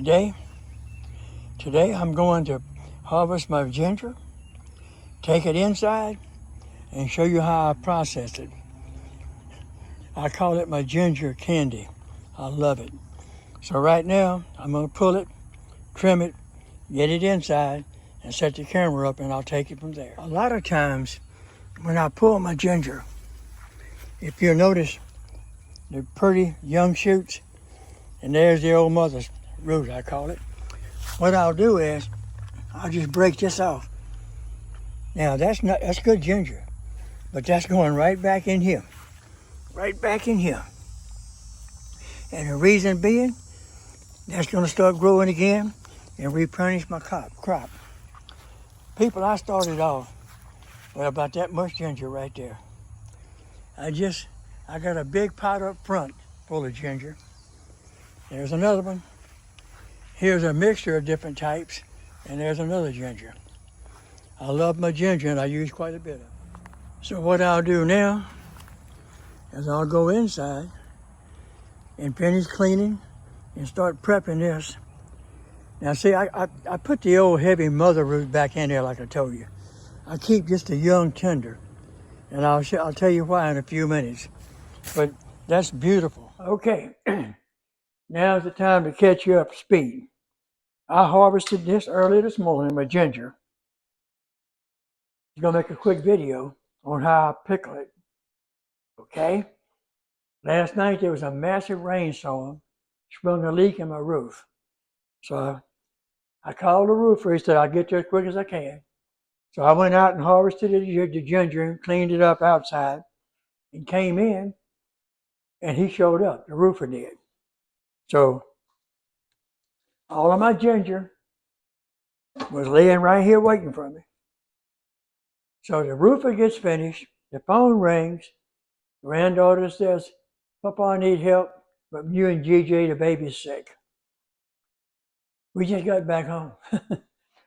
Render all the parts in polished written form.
Today I'm going to harvest my ginger, take it inside, and show you how I process it. I call it my ginger candy. I love it. So right now, I'm going to pull it, trim it, get it inside, and set the camera up, and I'll take it from there. A lot of times, when I pull my ginger, if you notice, they're pretty young shoots, and there's the old mother's root, I call it. What I'll do is, I'll just break this off. Now that's good ginger, but that's going right back in here. Right back in here. And the reason being, that's going to start growing again and replenish my crop. People, I started off with about that much ginger right there. I got a big pot up front full of ginger. There's another one. Here's a mixture of different types, and there's another ginger. I love my ginger, and I use quite a bit of it. So what I'll do now is I'll go inside and finish cleaning and start prepping this. Now see, I put the old heavy mother root back in there like I told you. I keep just a young tender, and I'll tell you why in a few minutes. But that's beautiful. Okay, now's the time to catch you up to speed. I harvested this early this morning, my ginger. I'm gonna make a quick video on how I pickle it, okay? Last night there was a massive rainstorm, sprung a leak in my roof. So I called the roofer, he said I'll get there as quick as I can. So I went out and harvested the ginger and cleaned it up outside and came in, and he showed up, the roofer did. So all of my ginger was laying right here waiting for me. So the roofer gets finished, the phone rings, granddaughter says, Papa, I need help, but you and GJ, the baby's sick. We just got back home.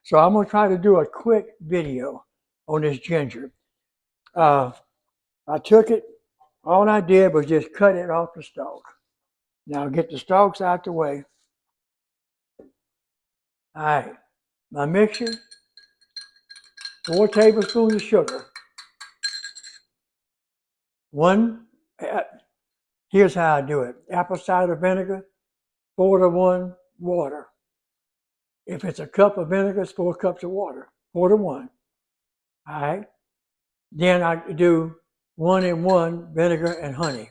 So I'm gonna try to do a quick video on this ginger. I took it, all I did was just cut it off the stalk. Now I'll get the stalks out the way. All right, my mixture, 4 tablespoons of sugar. Here's how I do it. Apple cider vinegar, 4-to-1 water. If it's a cup of vinegar, it's 4 cups of water, 4-to-1. All right. Then I do 1-in-1 vinegar and honey.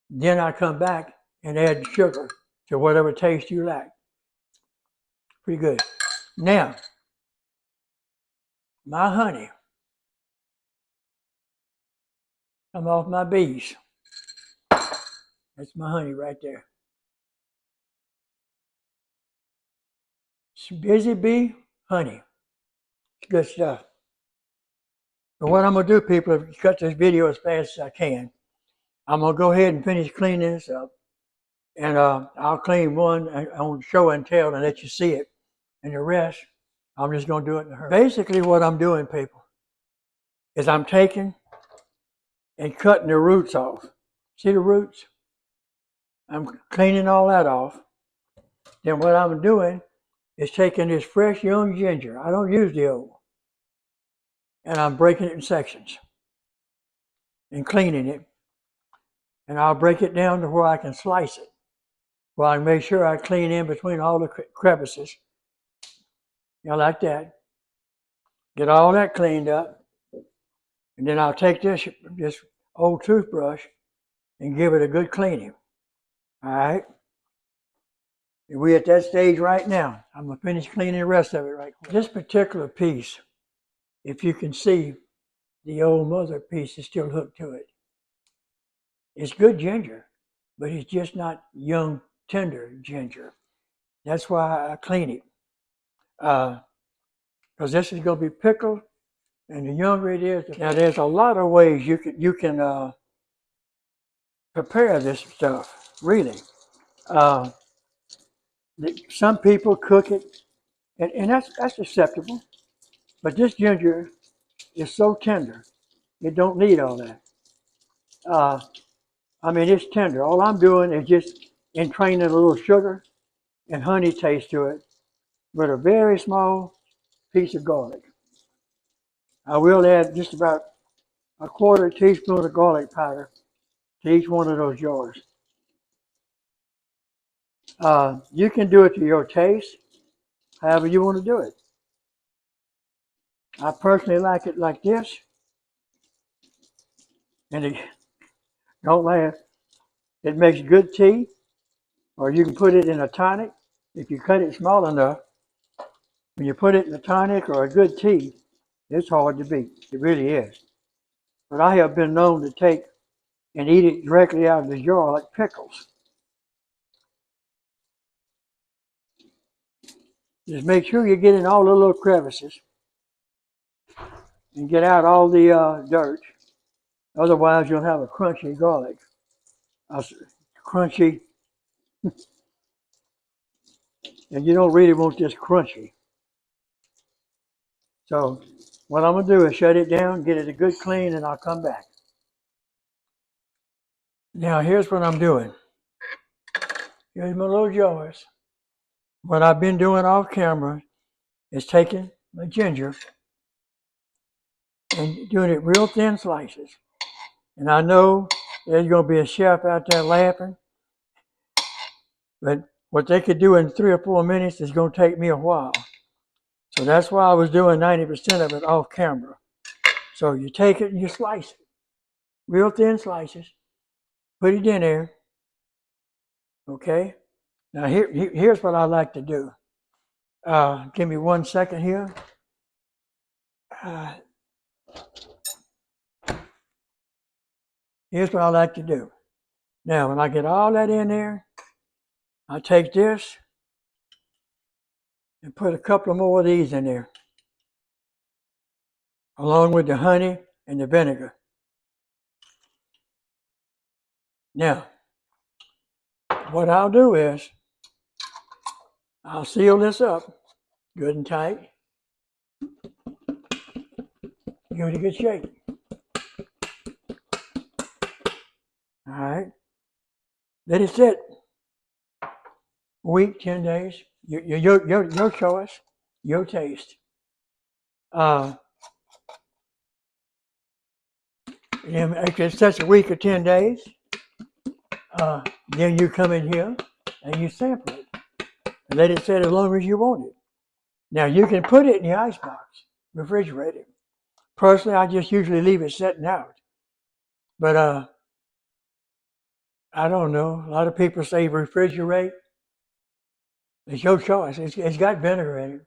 Then I come back and add sugar to whatever taste you like. Pretty good. Now, my honey come off my bees. That's my honey right there. It's busy bee honey. It's good stuff. But what I'm going to do, people, is cut this video as fast as I can. I'm going to go ahead and finish cleaning this up. And I'll clean one on show and tell and let you see it. And the rest, I'm just going to do it in a hurry. Basically what I'm doing, people, is I'm taking and cutting the roots off. See the roots? I'm cleaning all that off. Then what I'm doing is taking this fresh young ginger. I don't use the old. And I'm breaking it in sections and cleaning it. And I'll break it down to where I can slice it. Well, I make sure I clean in between all the crevices. You know, like that. Get all that cleaned up. And then I'll take this old toothbrush and give it a good cleaning. All right? And we're at that stage right now. I'm going to finish cleaning the rest of it right quick. This particular piece, if you can see, the old mother piece is still hooked to it. It's good ginger, but it's just not young, tender ginger. That's why I clean it. Because this is going to be pickled, and the younger it is. Now, there's a lot of ways you can prepare this stuff, really. Some people cook it, and that's acceptable. But this ginger is so tender, it don't need all that. I mean, it's tender. All I'm doing is just entraining a little sugar and honey taste to it with a very small piece of garlic. I will add just about a quarter teaspoon of garlic powder to each one of those jars. You can do it to your taste, however you want to do it. I personally like it like this, and don't laugh. It makes good tea, or you can put it in a tonic. If you cut it small enough, when you put it in a tonic or a good tea, it's hard to beat. It really is. But I have been known to take and eat it directly out of the jar like pickles. Just make sure you get in all the little crevices and get out all the dirt. Otherwise, you'll have a crunchy garlic. Crunchy, and you don't really want this crunchy. So what I'm going to do is shut it down, get it a good clean, and I'll come back. Now, here's what I'm doing. Here's my little jars. What I've been doing off camera is taking my ginger and doing it real thin slices. And I know there's going to be a chef out there laughing, but what they could do in 3 or 4 minutes is going to take me a while. So that's why I was doing 90% of it off camera. So you take it and you slice it, real thin slices, put it in there, okay? Now here's what I like to do. Give me 1 second here. Here's what I like to do. Now, when I get all that in there, I take this and put a couple more of these in there, along with the honey and the vinegar. Now, what I'll do is, I'll seal this up good and tight. Give it a good shake. All right. Let it sit a week, 10 days. Your choice, your taste. And if it sits a week or 10 days, then you come in here and you sample it. And let it sit as long as you want it. Now, you can put it in the icebox, refrigerate it. Personally, I just usually leave it sitting out. But I don't know. A lot of people say refrigerate. It's your choice. It's got vinegar in it.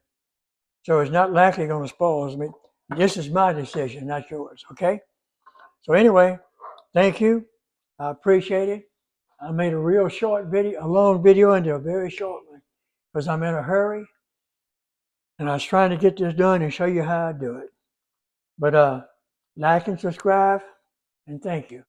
So it's not likely going to spoil. I mean, this is my decision, not yours, okay? So anyway, thank you. I appreciate it. I made a real short video, a long video into a very short one because I'm in a hurry. And I was trying to get this done and show you how I do it. But like and subscribe, and thank you.